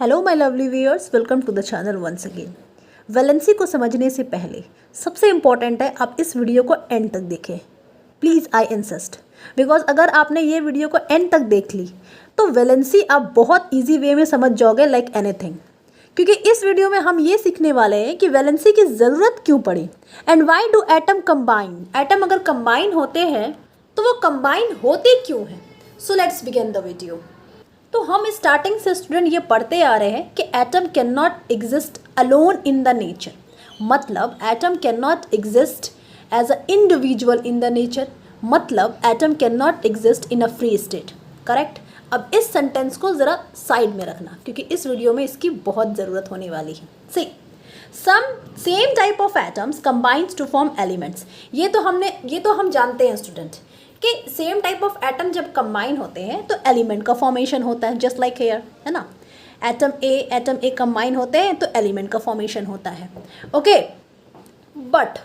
Hello my lovely viewers, welcome to the channel once again. Valency को समझने से पहले सबसे इम्पॉर्टेंट है आप इस वीडियो को एंड तक देखें। प्लीज़ आई इंसिस्ट, बिकॉज अगर आपने ये वीडियो को एंड तक देख ली तो वैलेंसी आप बहुत ईजी वे में समझ जाओगे लाइक एनीथिंग। क्योंकि इस वीडियो में हम ये सीखने वाले हैं कि वैलेंसी की ज़रूरत क्यों पड़ी and why do atom combine. Atom अगर कंबाइन होते हैं तो वो कंबाइन होते क्यों हैं। So let's begin the video. तो हम स्टार्टिंग से स्टूडेंट ये पढ़ते आ रहे हैं कि atom can not exist alone in the nature. मतलब atom can not exist as a individual in the nature. मतलब atom can not exist in a free state. Correct. अब इस सेंटेंस को ज़रा साइड में रखना क्योंकि इस वीडियो में इसकी बहुत ज़रूरत होने वाली है। See some same type of atoms combines to form elements. ये तो हम जानते हैं स्टूडेंट कि सेम टाइप ऑफ एटम जब कंबाइन होते हैं तो एलिमेंट का फॉर्मेशन होता है, जस्ट लाइक हेयर, है ना। एटम ए कंबाइन होते हैं तो एलिमेंट का फॉर्मेशन होता है। ओके, बट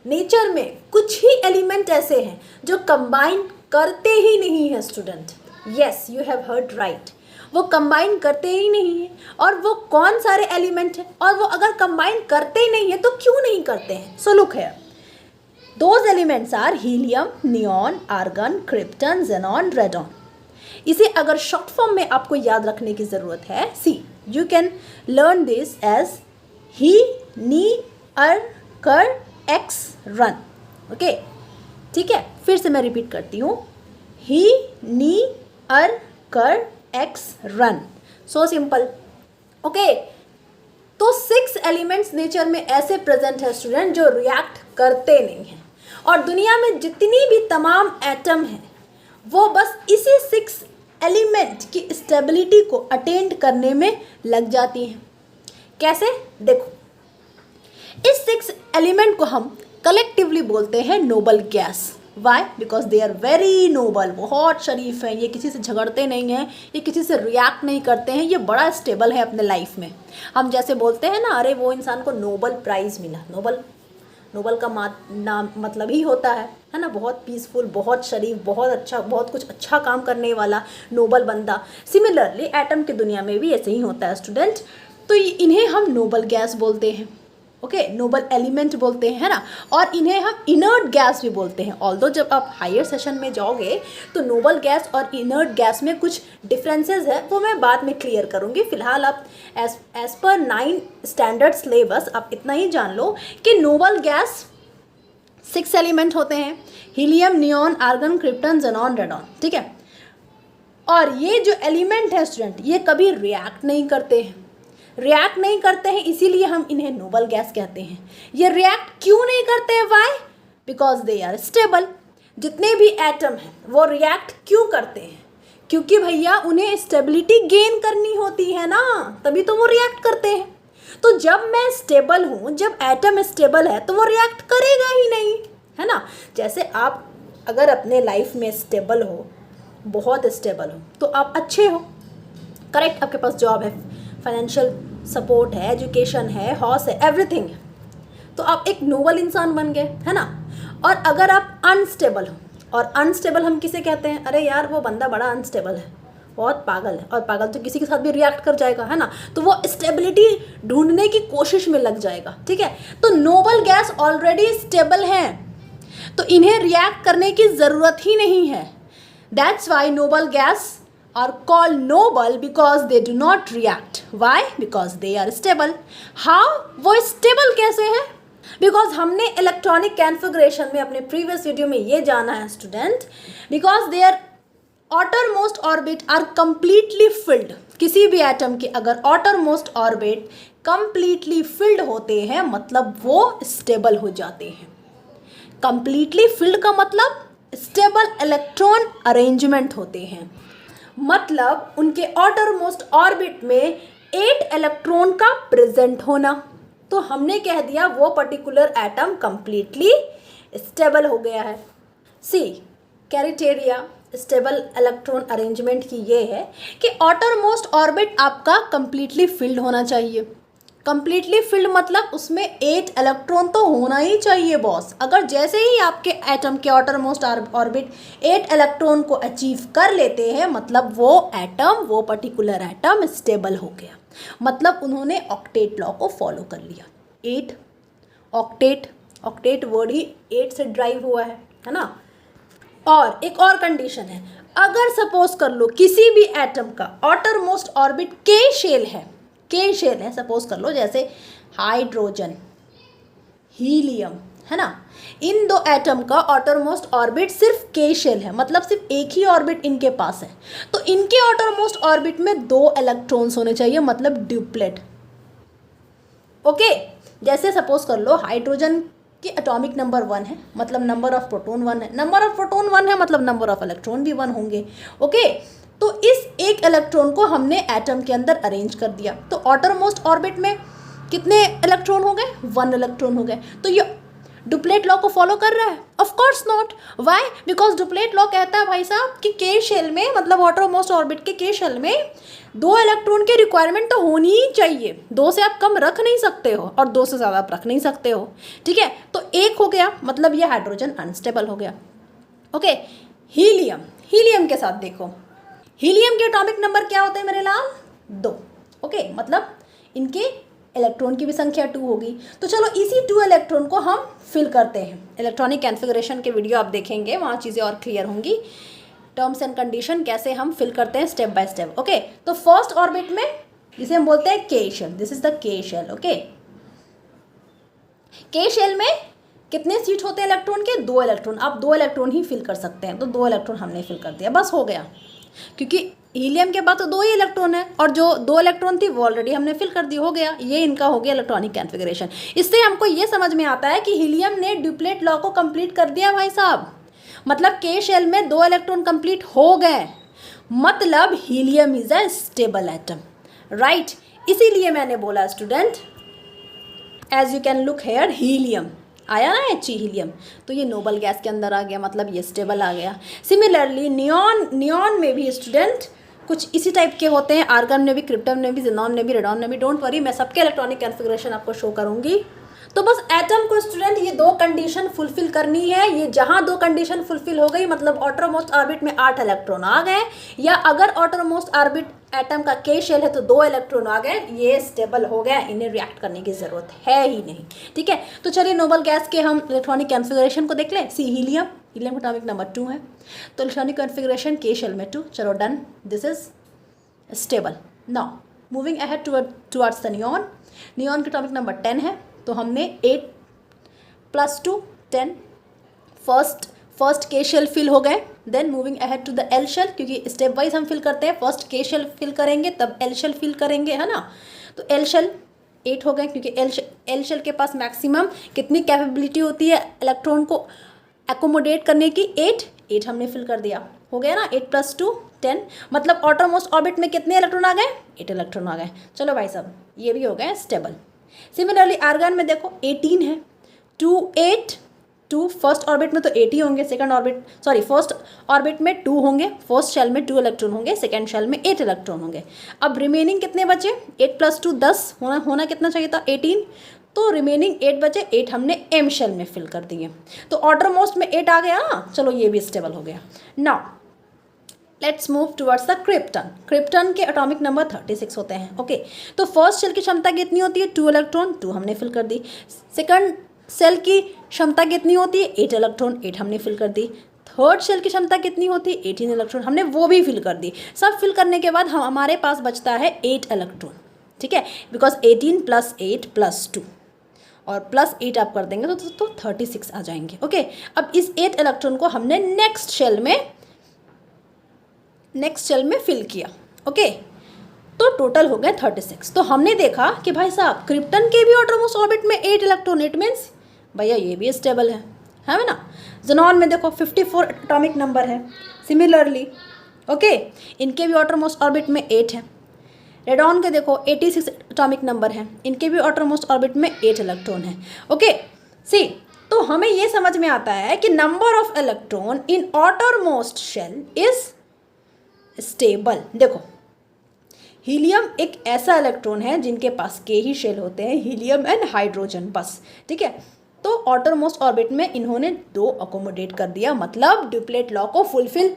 नेचर में कुछ ही एलिमेंट ऐसे हैं जो कंबाइन करते ही नहीं है student. Yes, you have heard right, वो कंबाइन करते ही नहीं है। और वो कौन सारे एलिमेंट हैं, और वो अगर कंबाइन करते ही नहीं है तो क्यों नहीं करते हैं। So look here, Those elements are helium, neon, argon, krypton, xenon, radon। इसे अगर शॉर्ट फॉर्म में आपको याद रखने की ज़रूरत है, see you can learn this as he, knee, are, car, x, run. Okay, ठीक है, फिर से मैं रिपीट करती हूँ, ही, knee, are, car, x, run. So simple. Okay, तो 6 एलिमेंट्स नेचर में ऐसे प्रेजेंट है स्टूडेंट जो रिएक्ट करते नहीं हैं। और दुनिया में जितनी भी तमाम एटम हैं वो बस इसी 6 एलिमेंट की स्टेबिलिटी को अटेंड करने में लग जाती हैं। कैसे? देखो, इस 6 एलिमेंट को हम कलेक्टिवली बोलते हैं noble gas. Why? Because they are very noble, बहुत शरीफ हैं, ये किसी से झगड़ते नहीं हैं, ये किसी से रिएक्ट नहीं करते हैं, ये बड़ा स्टेबल है अपने लाइफ में। हम जैसे बोलते हैं ना, अरे वो इंसान को नोबल प्राइज़ मिला। नोबल का नाम मतलब ही होता है ना, बहुत पीसफुल, बहुत शरीफ, बहुत अच्छा, बहुत कुछ अच्छा काम करने वाला नोबल बंदा। सिमिलरली एटम की दुनिया में भी ऐसे ही होता है स्टूडेंट। तो इन्हें हम नोबल गैस बोलते हैं। ओके, नोबल एलिमेंट बोलते हैं, है ना। और इन्हें हम इनर्ट गैस भी बोलते हैं। ऑल्दो जब आप हायर सेशन में जाओगे तो नोबल गैस और इनर्ट गैस में कुछ डिफरेंसेस है, वो मैं बाद में क्लियर करूँगी। फिलहाल आप एज पर 9 स्टैंडर्ड सिलेबस आप इतना ही जान लो कि नोबल गैस 6 एलिमेंट होते हैं, helium, neon, argon, krypton, xenon, radon. ठीक है। और ये जो एलिमेंट है स्टूडेंट, ये कभी रिएक्ट नहीं करते हैं, इसीलिए हम इन्हें नोबल गैस कहते हैं। ये रिएक्ट क्यों नहीं करते हैं? Why? Because they are stable. जितने भी एटम हैं वो रिएक्ट क्यों करते हैं? क्योंकि भैया उन्हें स्टेबिलिटी गेन करनी होती है ना, तभी तो वो रिएक्ट करते हैं। तो जब मैं स्टेबल हूँ, जब एटम स्टेबल है तो वो रिएक्ट करेगा ही नहीं, है ना। जैसे आप अगर अपने लाइफ में स्टेबल हो, बहुत स्टेबल हो, तो आप अच्छे हो। करेक्ट, आपके पास जॉब है, फाइनेंशियल सपोर्ट है, एजुकेशन है, हाउस है, एवरीथिंग है, तो आप एक नोबल इंसान बन गए, है ना। और अगर आप अनस्टेबल हो, और अनस्टेबल हम किसे कहते हैं? अरे यार वो बंदा बड़ा अनस्टेबल है, बहुत पागल है, और पागल तो किसी के साथ भी रिएक्ट कर जाएगा, है ना। तो वो स्टेबिलिटी ढूंढने की कोशिश में लग जाएगा। ठीक है, तो नोबल गैस ऑलरेडी स्टेबल हैं तो इन्हें रिएक्ट करने की ज़रूरत ही नहीं है। That's why noble gas are called noble because they do not react. Why? Because they are stable. How? वो stable कैसे है? Because हमने इलेक्ट्रॉनिक कॉन्फ़िगरेशन में अपने प्रीवियस वीडियो में ये जाना है student, because their outermost orbit are completely filled। किसी भी एटम के अगर outermost orbit completely filled होते हैं मतलब वो स्टेबल हो जाते हैं। completely filled का मतलब स्टेबल इलेक्ट्रॉन अरेंजमेंट होते हैं, मतलब उनके आउटरमोस्ट ऑर्बिट में 8 इलेक्ट्रॉन का प्रेजेंट होना। तो हमने कह दिया वो पर्टिकुलर एटम कंप्लीटली स्टेबल हो गया है। सी क्राइटेरिया स्टेबल इलेक्ट्रॉन अरेंजमेंट की ये है कि आउटरमोस्ट ऑर्बिट आपका कंप्लीटली फिल्ड होना चाहिए। कंप्लीटली फिल्ड मतलब उसमें 8 इलेक्ट्रॉन तो होना ही चाहिए बॉस। अगर जैसे ही आपके एटम के आउटरमोस्ट ऑर्बिट 8 इलेक्ट्रॉन को अचीव कर लेते हैं मतलब वो पर्टिकुलर एटम स्टेबल हो गया, मतलब उन्होंने ऑक्टेट लॉ को फॉलो कर लिया। 8 ऑक्टेट वर्ड ही 8 से ड्राइव हुआ है ना। और एक और कंडीशन है, अगर सपोज कर लो किसी भी एटम का आउटरमोस्ट ऑर्बिट के शेल है सपोज कर लो, जैसे हाइड्रोजन, हीलियम, है ना, इन दो एटम का आउटरमोस्ट ऑर्बिट सिर्फ के शेल है, मतलब सिर्फ एक ही ऑर्बिट इनके पास है, तो इनके आउटरमोस्ट ऑर्बिट में 2 इलेक्ट्रॉन्स होने चाहिए, मतलब ड्यूप्लेट। ओके, जैसे सपोज कर लो हाइड्रोजन की एटॉमिक नंबर 1 है, मतलब नंबर ऑफ प्रोटॉन 1 है, नंबर ऑफ प्रोटॉन 1 है मतलब नंबर ऑफ इलेक्ट्रॉन भी 1 होंगे। ओके, तो इस एक इलेक्ट्रॉन को हमने एटम के अंदर अरेंज कर दिया, तो आउटरमोस्ट ऑर्बिट में कितने इलेक्ट्रॉन हो गए? 1 इलेक्ट्रॉन हो गए। तो ये डुप्लेट लॉ को फॉलो कर रहा है? Of course not. Why? Because duplet law कहता है भाई साहब कि के शेल में, मतलब आउटरमोस्ट ऑर्बिट के के शेल में 2 इलेक्ट्रॉन की रिक्वायरमेंट तो होनी ही चाहिए, 2 से आप कम रख नहीं सकते हो और 2 से ज़्यादा आप रख नहीं सकते हो। ठीक है, तो 1 हो गया, मतलब ये हाइड्रोजन अनस्टेबल हो गया। ओके, हीलियम के साथ देखो, हीलियम के एटॉमिक नंबर क्या होते हैं मेरे लाल? 2। ओके, मतलब इनके इलेक्ट्रॉन की भी संख्या 2 होगी। तो चलो इसी 2 इलेक्ट्रॉन को हम फिल करते हैं। इलेक्ट्रॉनिक कॉन्फ़िगरेशन के वीडियो आप देखेंगे, वहाँ चीज़ें और क्लियर होंगी, टर्म्स एंड कंडीशन कैसे हम फिल करते हैं स्टेप बाय स्टेप। ओके, तो फर्स्ट ऑर्बिट में जिसे हम बोलते हैं के शेल, दिस इज द के शेल। ओके, के शेल में कितने सीट होते हैं इलेक्ट्रॉन के? 2 इलेक्ट्रॉन। आप 2 इलेक्ट्रॉन ही फिल कर सकते हैं, तो 2 इलेक्ट्रॉन हमने फिल कर दिया, बस हो गया। क्योंकि हीलियम के बाद तो 2 ही इलेक्ट्रॉन है और जो 2 इलेक्ट्रॉन थी वो ऑलरेडी हमने फिल कर दी, हो गया। ये इनका हो गया इलेक्ट्रॉनिक कॉन्फ़िगरेशन। इससे हमको ये समझ में आता है कि हीलियम ने ड्यूप्लेट लॉ को कंप्लीट कर दिया भाई साहब, मतलब के शेल में 2 इलेक्ट्रॉन कंप्लीट हो गए, मतलब helium is a stable atom, right. इसीलिए मैंने बोला student, as you can look here, helium आया ना, हीलियम, तो ये नोबल गैस के अंदर आ गया, मतलब ये स्टेबल आ गया। सिमिलरली नियॉन में भी स्टूडेंट कुछ इसी टाइप के होते हैं, आर्गन में भी, क्रिप्टन में भी, ज़ेनॉन में भी, रेडॉन में भी। डोंट वरी, मैं सबके इलेक्ट्रॉनिक कॉन्फ़िगरेशन आपको शो करूंगी। तो बस एटम को स्टूडेंट ये 2 कंडीशन फुलफिल करनी है। ये जहां 2 कंडीशन फुलफिल हो गई, मतलब आउटरमोस्ट ऑर्बिट में 8 इलेक्ट्रॉन आ गए, या अगर आउटरमोस्ट ऑर्बिट एटम का के शेल है तो 2 इलेक्ट्रॉन आ गए, ये स्टेबल हो गया, इन्हें रिएक्ट करने की जरूरत है ही नहीं। ठीक है, तो चलिए नोबल गैस के हम इलेक्ट्रॉनिक कॉन्फ़िगरेशन को देख लें। सी हीलियम का एटॉमिक नंबर 2 है, तो इलेक्ट्रॉनिक कॉन्फ़िगरेशन के शेल में 2, चलो done, this is stable. Now moving ahead towards the neon का एटॉमिक नंबर 10 है, तो हमने 8 + 2 10 फर्स्ट के शेल फिल हो गए। Then moving ahead to the L shell, क्योंकि स्टेप वाइज हम फिल करते हैं, फर्स्ट के शेल फिल करेंगे तब एल शेल फिल करेंगे, है ना। तो एल शेल 8 हो गए, क्योंकि एल शेल के पास मैक्सिमम कितनी कैपेबिलिटी होती है इलेक्ट्रॉन को एकोमोडेट करने की? 8 हमने फिल कर दिया, हो गया ना। 8 + 2 10, मतलब आउटरमोस्ट ऑर्बिट में कितने इलेक्ट्रॉन आ गए? 8 इलेक्ट्रॉन आ गए। चलो भाई साहब, ये भी हो गए स्टेबल। सिमिलरली आर्गन में देखो 18 है, 2 8 2 फर्स्ट ऑर्बिट में तो 8 ही होंगे, फर्स्ट ऑर्बिट में 2 होंगे, फर्स्ट शेल में 2 इलेक्ट्रॉन होंगे, सेकेंड शेल में 8 इलेक्ट्रॉन होंगे। अब रिमेनिंग कितने बचे? 8 + 2 10 होना कितना चाहिए था? 18, तो रिमेनिंग 8 बचे, 8 हमने एम शेल में फिल कर दिए, तो ऑर्डर मोस्ट में 8 आ गया ना। चलो ये भी स्टेबल हो गया। Now let's move towards the krypton के एटॉमिक नंबर 36 होते हैं। ओके, तो फर्स्ट शेल की क्षमता कितनी होती है? 2 इलेक्ट्रॉन, 2 हमने फिल कर दी। सेकंड शेल की क्षमता कितनी होती है? 8 इलेक्ट्रॉन, 8 हमने फिल कर दी। थर्ड शेल की क्षमता कितनी होती है? 18 इलेक्ट्रॉन, हमने वो भी फिल कर दी। सब फिल करने के बाद हमारे पास बचता है 8 इलेक्ट्रॉन, ठीक है, बिकॉज 18 + 8 + 2 और +8 आप कर देंगे तो 36 आ जाएंगे। ओके, अब इस 8 इलेक्ट्रॉन को हमने नेक्स्ट शेल में फिल किया। ओके, तो टोटल हो गए 36। तो हमने देखा कि भाई साहब क्रिप्टन के भी आउटरमोस्ट ऑर्बिट में 8 इलेक्ट्रॉन, इट मीन्स भैया ये भी स्टेबल है ना। ज़ेनॉन में देखो 54 एटॉमिक नंबर है। सिमिलरली ओके, इनके भी आउटरमोस्ट ऑर्बिट में 8 है। रेडॉन के देखो 86 एटॉमिक नंबर है, इनके भी आउटरमोस्ट ऑर्बिट में 8 इलेक्ट्रॉन है। ओके, सी, तो हमें ये समझ में आता है कि number of electron in outermost shell is stable. देखो हीलियम एक ऐसा इलेक्ट्रॉन है जिनके पास के ही शेल होते हैं, हीलियम एंड हाइड्रोजन बस, ठीक है। तो आउटरमोस्ट ऑर्बिट में इन्होंने 2 अकोमोडेट कर दिया, मतलब ड्यूप्लेट लॉ को फुलफिल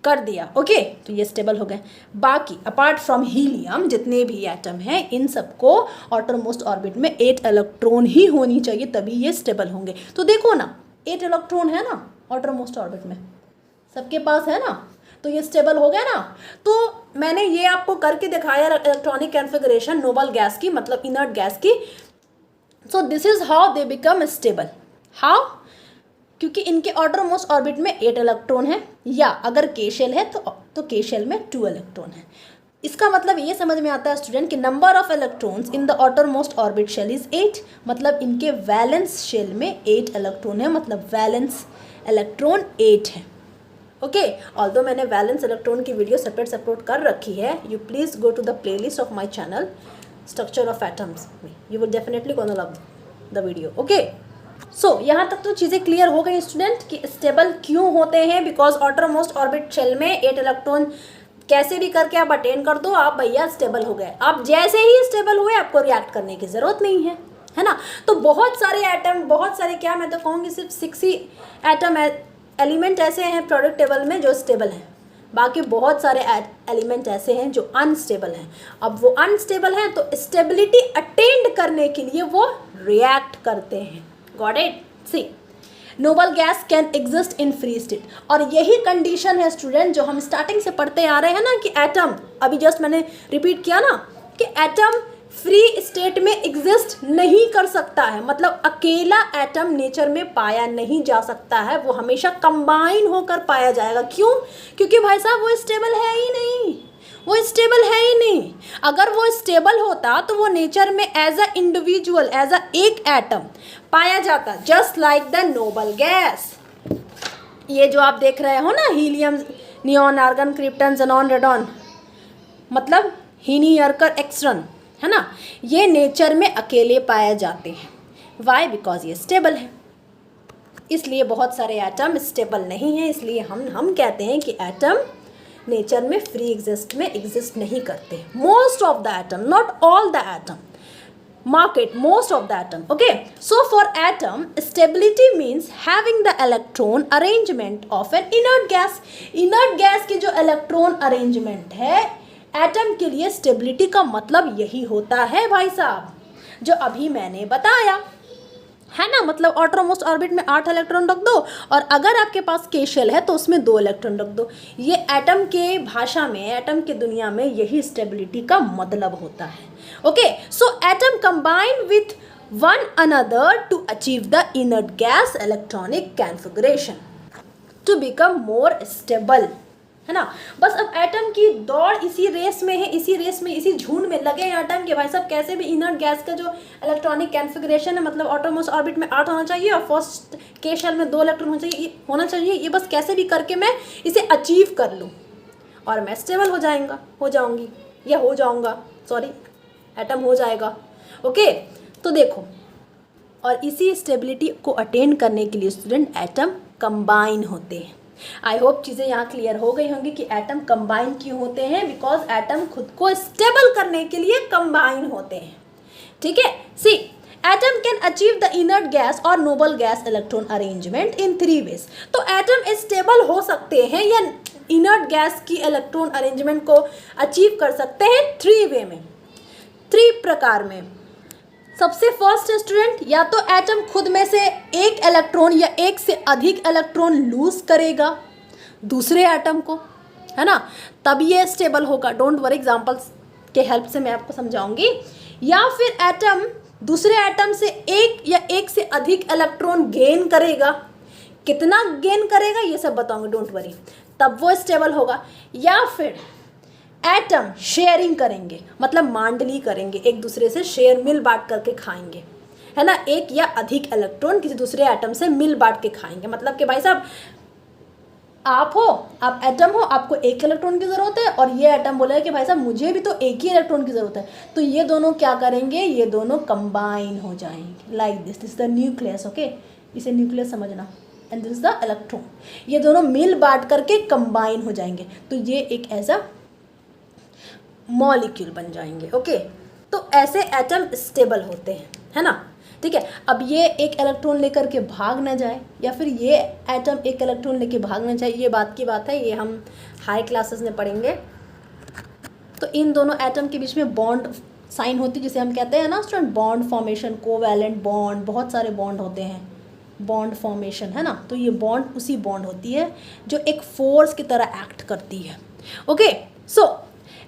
कर दिया, ओके। तो ये स्टेबल हो गए। बाकी अपार्ट फ्रॉम हीलियम जितने भी एटम हैं इन सबको आउटरमोस्ट ऑर्बिट में 8 इलेक्ट्रॉन ही होनी चाहिए, तभी ये स्टेबल होंगे। तो देखो ना 8 इलेक्ट्रॉन है ना आउटरमोस्ट ऑर्बिट में, सबके पास है ना, तो ये स्टेबल हो गया ना। तो मैंने ये आपको करके दिखाया इलेक्ट्रॉनिक कॉन्फ़िगरेशन नोबल गैस की, मतलब इनर्ट गैस की। So this is how they become stable. How? क्योंकि इनके आउटरमोस्ट ऑर्बिट में 8 इलेक्ट्रॉन है, या अगर के शेल है तो के शेल में 2 इलेक्ट्रॉन है। इसका मतलब ये समझ में आता है स्टूडेंट कि number of electrons in the outermost orbit shell is 8, मतलब इनके वैलेंस शेल में 8 इलेक्ट्रॉन है, मतलब वैलेंस इलेक्ट्रॉन 8 है, ओके। ऑल्दो मैंने वैलेंस इलेक्ट्रॉन की वीडियो सेपरेट कर रखी है, you please go to the playlist of my channel structure of atoms, you will definitely gonna love the video, okay. So यहाँ तक तो चीज़ें क्लियर हो गई स्टूडेंट कि स्टेबल क्यों होते हैं, बिकॉज आउटरमोस्ट ऑर्बिट शेल में 8 इलेक्ट्रॉन कैसे भी करके आप अटेन कर दो, आप भैया स्टेबल हो गए। आप जैसे ही स्टेबल हुए आपको रिएक्ट करने की ज़रूरत नहीं है ना। तो बहुत सारे एटम, बहुत सारे क्या, मैं तो कहूँगी सिर्फ 6 ही एटम एलिमेंट ऐसे हैं प्रोडक्ट टेबल में जो स्टेबल हैं, बाकी बहुत सारे एलिमेंट ऐसे हैं जो अनस्टेबल हैं। अब वो अनस्टेबल हैं तो स्टेबिलिटी अटेंड करने के लिए वो रिएक्ट करते हैं। Got it? See, noble gas can exist in free state, और यही कंडीशन है स्टूडेंट जो हम स्टार्टिंग से पढ़ते आ रहे हैं ना, कि एटम, अभी जस्ट मैंने रिपीट किया ना कि एटम फ्री स्टेट में एग्जिस्ट नहीं कर सकता है, मतलब अकेला एटम नेचर में पाया नहीं जा सकता है, वो हमेशा कंबाइन होकर पाया जाएगा। क्यों? क्योंकि भाई साहब वो स्टेबल है ही नहीं, वो स्टेबल है ही नहीं। अगर वो स्टेबल होता तो वो नेचर में as a individual, as a एक एटम पाया जाता, just like the noble gas. ये जो आप देख रहे हो ना, helium, neon, argon, krypton, xenon, radon, मतलब हीनी, अर्कर, एक्सट्रॉन, है ना, ये नेचर में अकेले पाए जाते हैं। वाई? बिकॉज ये स्टेबल है। इसलिए बहुत सारे एटम स्टेबल नहीं है, इसलिए हम कहते हैं कि एटम नेचर में फ्री एग्जिस्ट नहीं करते। Most of the atom, not all the atom, mark it, most of the atom, okay। So for atom, stability means having the electron arrangement of an inert gas। inert gas की जो electron arrangement है atom के लिए stability का मतलब यही होता है भाई साहब, जो अभी मैंने बताया है ना। मतलब आउटरमोस्ट ऑर्बिट में 8 इलेक्ट्रॉन रख दो, और अगर आपके पास के शेल है तो उसमें 2 इलेक्ट्रॉन रख दो। ये एटम के भाषा में, एटम की दुनिया में यही स्टेबिलिटी का मतलब होता है, okay. So atom combine with one another to achieve the inert gas electronic configuration to become more stable, है ना। बस अब एटम की दौड़ इसी रेस में है, इसी झुंड में लगे हैं एटम के, भाई साहब कैसे भी इनर्ट गैस का जो इलेक्ट्रॉनिक कॉन्फ़िगरेशन है, मतलब आउटरमोस्ट ऑर्बिट में 8 होना चाहिए और फर्स्ट के शेल में 2 इलेक्ट्रॉन होना चाहिए, ये बस कैसे भी करके मैं इसे अचीव कर लूँ और मैं स्टेबल हो जाऊँगा, सॉरी, एटम हो जाएगा, ओके। तो देखो, और इसी स्टेबिलिटी को अटेन करने के लिए स्टूडेंट एटम कंबाइन होते हैं। आई होप चीज़ें यहाँ क्लियर हो गई होंगी कि एटम कंबाइन क्यों होते हैं, बिकॉज एटम खुद को स्टेबल करने के लिए कंबाइन होते हैं, ठीक है। See, atom can achieve the inert gas और noble gas electron arrangement in 3 ways. तो एटम स्टेबल हो सकते हैं या इनर्ट गैस की इलेक्ट्रॉन अरेंजमेंट को अचीव कर सकते हैं 3 वे में, 3 प्रकार में। सबसे फर्स्ट स्टूडेंट, या तो एटम खुद में से एक इलेक्ट्रॉन या एक से अधिक इलेक्ट्रॉन लूज करेगा दूसरे एटम को, है ना, तब ये स्टेबल होगा। डोंट वरी, एग्जांपल्स के हेल्प से मैं आपको समझाऊंगी। या फिर एटम दूसरे एटम से एक या एक से अधिक इलेक्ट्रॉन गेन करेगा, कितना गेन करेगा ये सब बताऊंगी, डोंट वरी, तब वो स्टेबल होगा। या फिर एटम शेयरिंग करेंगे, मतलब मांडली करेंगे, एक दूसरे से शेयर मिल बांट करके खाएंगे, है ना, एक या अधिक इलेक्ट्रॉन किसी दूसरे एटम से मिल बांट के खाएंगे। मतलब कि भाई साहब आप एटम हो, आपको 1 इलेक्ट्रॉन की ज़रूरत है और ये एटम बोला है कि भाई साहब मुझे भी तो 1 ही इलेक्ट्रॉन की ज़रूरत है, तो ये दोनों क्या करेंगे, ये दोनों कंबाइन हो जाएंगे like this is the nucleus, okay. इसे न्यूक्लियस समझना, and this is the electron. ये दोनों मिल बांट करके कंबाइन हो जाएंगे, तो ये एक ऐसा मॉलिक्यूल बन जाएंगे। ओके, तो ऐसे एटम स्टेबल होते हैं, है ना। ठीक है, अब ये एक इलेक्ट्रॉन लेकर के भाग ना जाए या फिर ये एटम एक इलेक्ट्रॉन लेके भाग ना जाए, ये बात की बात है, ये हम हाई क्लासेस में पढ़ेंगे। तो इन दोनों एटम के बीच में बॉन्ड साइन होती है, जिसे हम कहते हैं ना student bond formation, covalent bond, बहुत सारे बॉन्ड होते हैं, बॉन्ड फॉर्मेशन, है ना। तो ये बॉन्ड उसी बॉन्ड होती है जो एक फोर्स की तरह एक्ट करती है। ओके, सो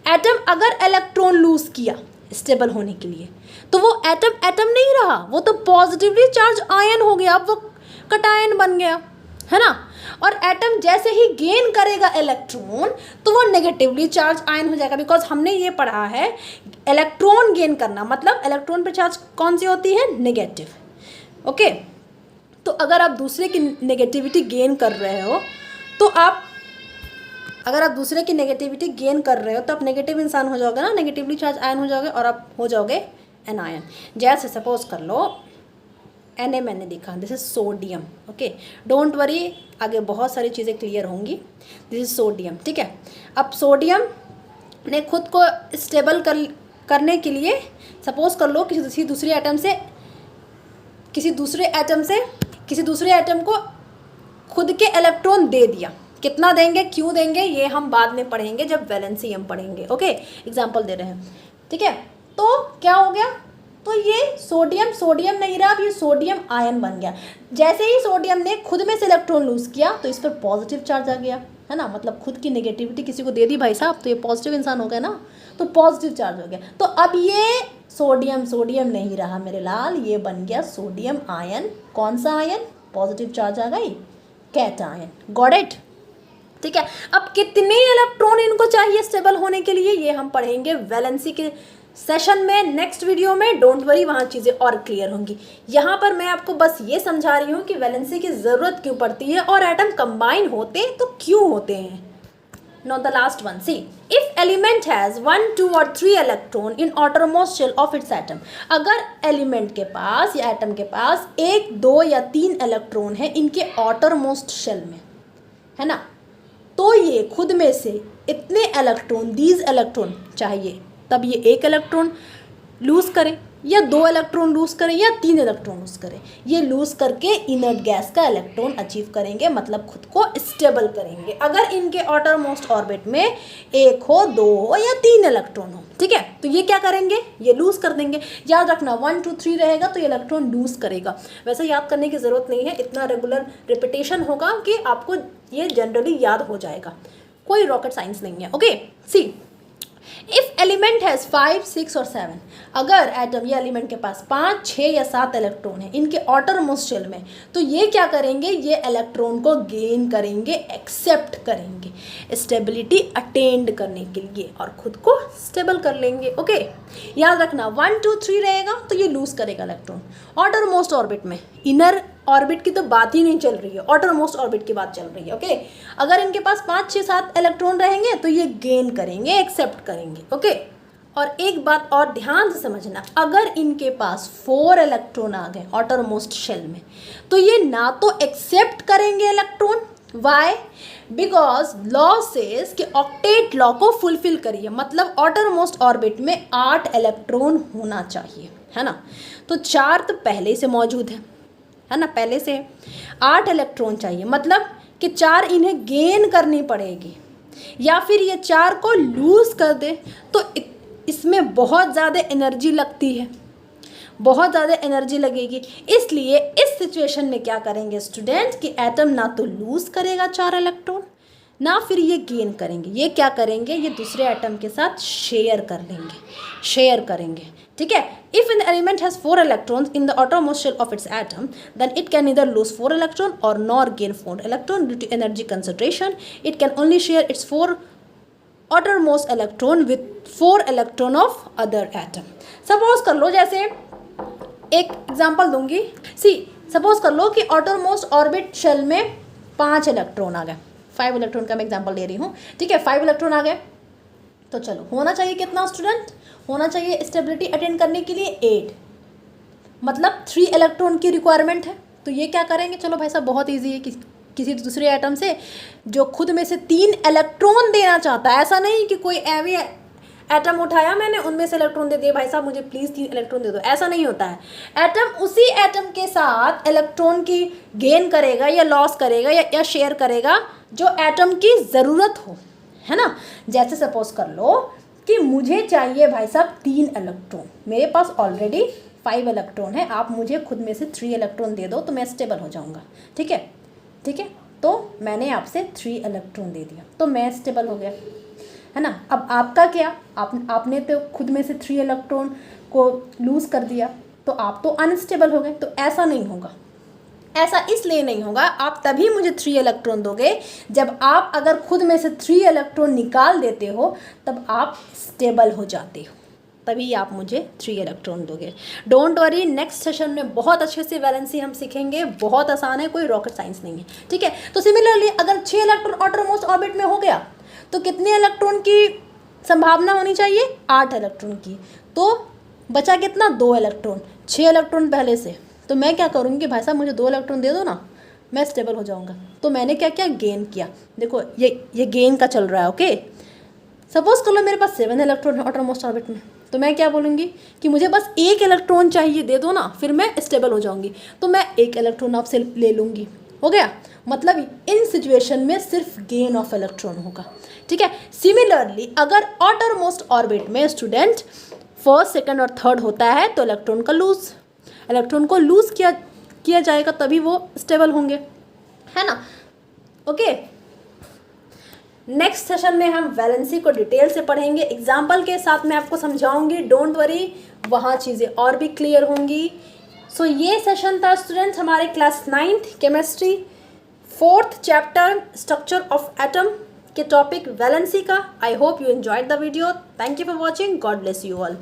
एटम अगर इलेक्ट्रॉन लूज किया स्टेबल होने के लिए, तो वो एटम एटम नहीं रहा, वो तो पॉजिटिवली चार्ज आयन हो गया, अब वो कटायन बन गया, है ना। और एटम जैसे ही गेन करेगा इलेक्ट्रॉन, तो वो नेगेटिवली चार्ज आयन हो जाएगा, बिकॉज हमने ये पढ़ा है इलेक्ट्रॉन गेन करना मतलब इलेक्ट्रॉन पे चार्ज कौन सी होती है, नेगेटिव। ओके, तो अगर आप दूसरे की नेगेटिविटी गेन कर रहे हो तो आप नेगेटिव इंसान हो जाओगे ना, नेगेटिवली चार्ज आयन हो जाओगे और आप हो जाओगे एनायन। जैसे सपोज कर लो Na मैंने लिखा, this is sodium. Okay, don't worry, आगे बहुत सारी चीज़ें क्लियर होंगी। दिस इज सोडियम, ठीक है। अब सोडियम ने खुद को स्टेबल करने के लिए सपोज कर लो किसी दूसरे एटम को खुद के इलेक्ट्रॉन दे दिया। कितना देंगे, क्यों देंगे, ये हम बाद में पढ़ेंगे जब वैलेंसी हम पढ़ेंगे। ओके, एग्जाम्पल दे रहे हैं, ठीक है। तो क्या हो गया, तो ये सोडियम नहीं रहा, अब ये सोडियम आयन बन गया। जैसे ही सोडियम ने खुद में से इलेक्ट्रॉन लूज किया तो इस पर पॉजिटिव चार्ज आ गया, है ना। मतलब खुद की नेगेटिविटी किसी को दे दी भाई साहब, तो ये पॉजिटिव इंसान हो गया ना, तो पॉजिटिव चार्ज हो गया। तो अब ये सोडियम नहीं रहा मेरे लाल, ये बन गया सोडियम आयन। कौन सा आयन, पॉजिटिव चार्ज आ गई, कैटायन। गॉट इट, ठीक है। अब कितने इलेक्ट्रॉन इनको चाहिए स्टेबल होने के लिए, ये हम पढ़ेंगे वैलेंसी के सेशन में, नेक्स्ट वीडियो में। डोंट वरी, वहाँ चीज़ें और क्लियर होंगी। यहाँ पर मैं आपको बस ये समझा रही हूँ कि वैलेंसी की ज़रूरत क्यों पड़ती है और एटम कंबाइन होते तो क्यों होते हैं। Now the last one, see, if element has 1, 2 or 3 electron in outermost shell of its atom, अगर एलिमेंट के पास या एटम के पास 1, 2 या 3 इलेक्ट्रॉन है इनके outermost शेल में, है ना, तो ये खुद में से इतने इलेक्ट्रॉन, दीज इलेक्ट्रॉन चाहिए, तब ये 1 इलेक्ट्रॉन लूज करें या 2 इलेक्ट्रॉन लूज करें या 3 इलेक्ट्रॉन लूज करें, ये लूज करके इनर्ट गैस का इलेक्ट्रॉन अचीव करेंगे, मतलब खुद को स्टेबल करेंगे। अगर इनके आउटर मोस्ट ऑर्बिट में 1 हो, 2 हो या 3 इलेक्ट्रॉन हो, ठीक है, तो ये क्या करेंगे, ये लूज कर देंगे। याद रखना 1, 2, 3 रहेगा तो ये इलेक्ट्रॉन लूज करेगा। वैसे याद करने की ज़रूरत नहीं है, इतना रेगुलर रिपीटेशन होगा कि आपको ये जनरली याद हो जाएगा, कोई रॉकेट साइंस नहीं है। Okay, see, if element has 5, 6 और 7, अगर एटम या एलिमेंट के पास 5, 6 या 7 इलेक्ट्रॉन है इनके आउटर मोस्ट शेल में, तो ये क्या करेंगे, ये इलेक्ट्रॉन को गेन करेंगे, एक्सेप्ट करेंगे स्टेबिलिटी अटेंड करने के लिए और खुद को स्टेबल कर लेंगे। ओके, याद रखना 1, 2, 3 रहेगा तो ये लूज करेगा इलेक्ट्रॉन आउटर मोस्ट ऑर्बिट में। इनर ऑर्बिट की तो बात ही नहीं चल रही है, आउटर मोस्ट ऑर्बिट की बात चल रही है। ओके, अगर इनके पास 5, 6, 7 इलेक्ट्रॉन रहेंगे तो ये गेन करेंगे, एक्सेप्ट करेंगे। ओके, और एक बात और ध्यान से समझना, अगर इनके पास 4 इलेक्ट्रॉन आ गए आउटर मोस्ट शेल में, तो ये ना तो एक्सेप्ट करेंगे electron, why, because law says कि ऑक्टेट लॉ को फुलफिल करिए, मतलब आउटर मोस्ट ऑर्बिट में 8 इलेक्ट्रॉन होना चाहिए, है ना। तो 4 तो पहले से मौजूद है ना, पहले से 8 इलेक्ट्रॉन चाहिए, मतलब कि 4 इन्हें गेन करनी पड़ेगी, या फिर ये 4 को लूज कर दे तो इसमें बहुत ज़्यादा एनर्जी लगती है, बहुत ज़्यादा एनर्जी लगेगी। इसलिए इस सिचुएशन में क्या करेंगे स्टूडेंट कि एटम ना तो लूज करेगा 4 इलेक्ट्रॉन, ना फिर ये गेन करेंगे। ये क्या करेंगे, ये दूसरे एटम के साथ शेयर कर लेंगे, शेयर करेंगे, ठीक है। If an element has 4 electrons in the outermost shell of its atom, then it can neither lose 4 electron or nor gain 4 electron due to energy conservation. It can only share its 4 outermost electron with 4 electron of other atom. Suppose कर लो, जैसे एक example दूंगी, suppose कर लो कि outermost orbit shell में 5 electron आ गए, 5 electron का मैं एग्जांपल दे रही हूँ, ठीक है। 5 इलेक्ट्रॉन आ गए तो चलो होना चाहिए कितना स्टूडेंट, होना चाहिए स्टेबिलिटी अटेंड करने के लिए 8, मतलब 3 इलेक्ट्रॉन की रिक्वायरमेंट है। तो ये क्या करेंगे, चलो भाई साहब बहुत इजी है, किसी दूसरे एटम से जो खुद में से 3 इलेक्ट्रॉन देना चाहता है, ऐसा नहीं कि कोई एटम उठाया मैंने, उनमें से इलेक्ट्रॉन दे दिए, भाई साहब मुझे प्लीज़ 3 इलेक्ट्रॉन दे दो, ऐसा नहीं होता है। एटम उसी एटम के साथ इलेक्ट्रॉन की गेन करेगा या लॉस करेगा या शेयर करेगा जो एटम की ज़रूरत हो, है ना। जैसे सपोज कर लो कि मुझे चाहिए भाई साहब 3 इलेक्ट्रॉन, मेरे पास ऑलरेडी 5 इलेक्ट्रॉन है, आप मुझे खुद में से 3 इलेक्ट्रॉन दे दो तो मैं स्टेबल हो जाऊँगा, ठीक है, ठीक है। तो मैंने आपसे 3 इलेक्ट्रॉन दे दिया तो मैं स्टेबल हो गया, है ना। अब आपका क्या, आपने तो खुद में से 3 इलेक्ट्रॉन को लूज़ कर दिया तो आप तो अनस्टेबल हो गए। तो ऐसा नहीं होगा, ऐसा इसलिए नहीं होगा, आप तभी मुझे 3 इलेक्ट्रॉन दोगे जब आप अगर खुद में से 3 इलेक्ट्रॉन निकाल देते हो तब आप स्टेबल हो जाते हो, तभी आप मुझे 3 इलेक्ट्रॉन दोगे। डोंट वरी, नेक्स्ट सेशन में बहुत अच्छे से वैलेंसी हम सीखेंगे, बहुत आसान है, कोई रॉकेट साइंस नहीं है, ठीक है। तो सिमिलरली अगर 6 इलेक्ट्रॉन आउटरमोस्ट ऑर्बिट में हो गया तो कितने इलेक्ट्रॉन की संभावना होनी चाहिए, 8 इलेक्ट्रॉन की। तो बचा कितना, 2 इलेक्ट्रॉन, 6 इलेक्ट्रॉन पहले से। तो मैं क्या करूँगी, भाई साहब मुझे 2 इलेक्ट्रॉन दे दो ना, मैं स्टेबल हो जाऊँगा। तो मैंने क्या किया, गेन किया। देखो ये गेन का चल रहा है, ओके। सपोज कर लो मेरे पास 7 इलेक्ट्रॉन है आउटरमोस्ट ऑर्बिट में, तो मैं क्या बोलूँगी कि मुझे बस 1 इलेक्ट्रॉन चाहिए, दे दो ना, फिर मैं स्टेबल हो जाऊँगी। तो मैं 1 इलेक्ट्रॉन आपसे ले लूँगी, हो गया। मतलब इन सिचुएशन में सिर्फ गेन ऑफ इलेक्ट्रॉन होगा, ठीक है। सिमिलरली अगर आउटरमोस्ट ऑर्बिट में स्टूडेंट फर्स्ट, सेकंड और थर्ड होता है तो इलेक्ट्रॉन को लूज़ किया जाएगा, तभी वो स्टेबल होंगे, है ना, ओके। नेक्स्ट सेशन में हम वैलेंसी को डिटेल से पढ़ेंगे, एग्जाम्पल के साथ मैं आपको समझाऊंगी, डोंट वरी, वहाँ चीज़ें और भी क्लियर होंगी। सो ये सेशन था स्टूडेंट्स हमारे class 9th chemistry 4th chapter structure of atom के टॉपिक वैलेंसी का। I hope you enjoyed the video. Thank you for watching, God bless you all.